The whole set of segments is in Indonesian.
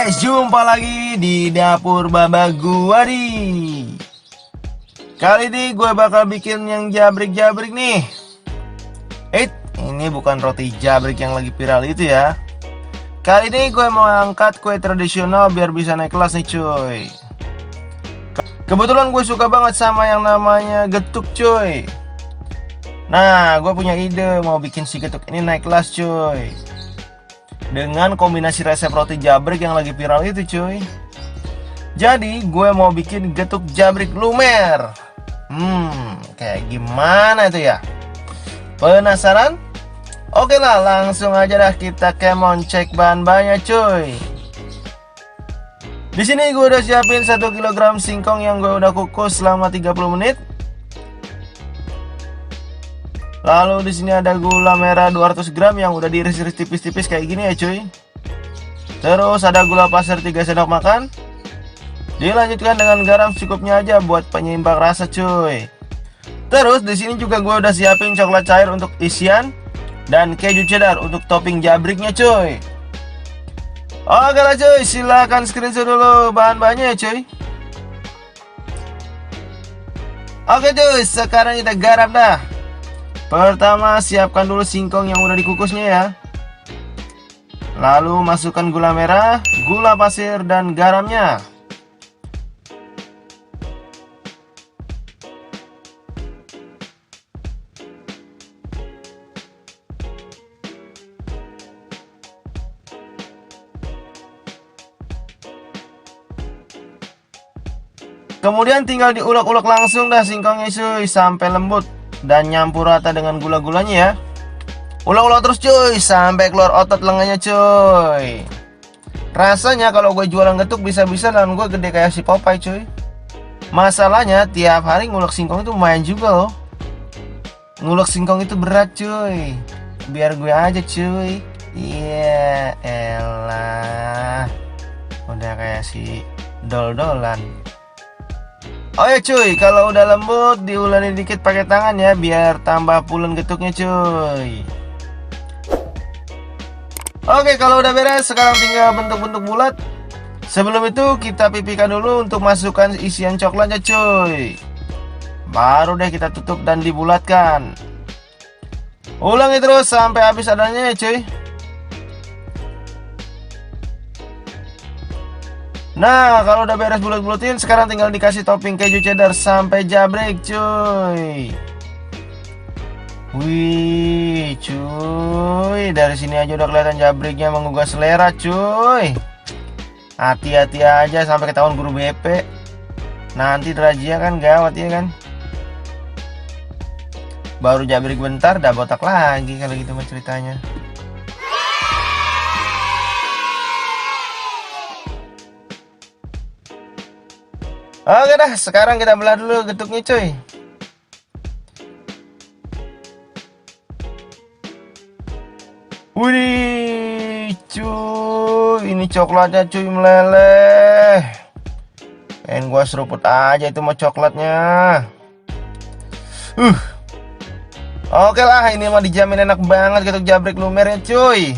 guys, jumpa lagi di dapur Baba gua nih. Kali ini gue bakal bikin yang jabrik-jabrik nih. Ini bukan roti jabrik yang lagi viral itu ya. Kali ini gue mau angkat kue tradisional biar bisa naik kelas nih cuy. Kebetulan gue suka banget sama yang namanya getuk cuy. Nah, gue punya ide mau bikin si getuk ini naik kelas cuy, dengan kombinasi resep roti jabrik yang lagi viral itu cuy. Jadi gue mau bikin getuk jabrik lumer. Kayak gimana itu ya? Penasaran? Oke lah, langsung aja dah kita kemon cek bahan-bahannya cuy. Di sini gue udah siapin 1 kg singkong yang gue udah kukus selama 30 menit. Lalu di sini ada gula merah 200 gram yang udah diiris-iris tipis-tipis kayak gini ya cuy. Terus ada gula pasir 3 sendok makan. Dilanjutkan dengan garam secukupnya aja buat penyeimbang rasa cuy. Terus di sini juga gue udah siapin coklat cair untuk isian dan keju cheddar untuk topping jabriknya cuy. Oke lah cuy, silahkan screenshot dulu bahan-bahannya ya cuy. Oke cuy, sekarang kita garap dah. Pertama siapkan dulu singkong yang udah dikukusnya ya. Lalu masukkan gula merah, gula pasir dan garamnya. Kemudian tinggal diulek-ulek langsung dah singkongnya cuy sampai lembut dan nyampur rata dengan gula-gulanya ya. Ulek-ulek terus cuy sampai keluar otot lengannya cuy. Rasanya kalau gue jualan getuk bisa-bisa dan gue gede kayak si Popeye cuy. Masalahnya tiap hari ngulek singkong itu lumayan juga loh. Ngulek singkong itu berat cuy. Biar gue aja cuy. Iya elah, udah kayak si dol-dolan. Oh ya cuy, kalau udah lembut diuleni dikit pakai tangan ya biar tambah pulen getuknya cuy. Oke, kalau udah beres sekarang tinggal bentuk-bentuk bulat. Sebelum itu kita pipihkan dulu untuk masukkan isian coklatnya cuy. Baru deh kita tutup dan dibulatkan. Ulangi terus sampai habis adanya ya cuy. Nah, kalau udah beres bulat-bulatin, sekarang tinggal dikasih topping keju cheddar sampai jabrik cuy. Wih cuy, dari sini aja udah kelihatan jabriknya menggugah selera cuy. Hati-hati aja sampai ketahuan guru BP. Nanti razia kan gawat ya kan. Baru jabrik bentar udah botak lagi kalau gitu mah ceritanya. Oke dah, sekarang kita belah dulu getuknya cuy. Wih cuy, ini coklatnya cuy meleleh. Pengen gua seruput aja itu mah coklatnya. Oke lah, ini mah dijamin enak banget getuk jabrik lumernya cuy.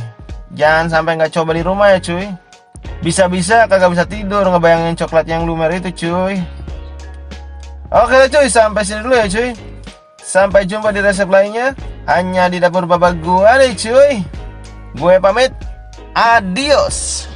Jangan sampai nggak coba di rumah ya cuy. Bisa-bisa kagak bisa tidur ngebayangin coklat yang lumer itu cuy. Oke cuy, sampai sini dulu ya cuy. Sampai jumpa di resep lainnya hanya di dapur Baba gua nih cuy. Gue pamit. Adios.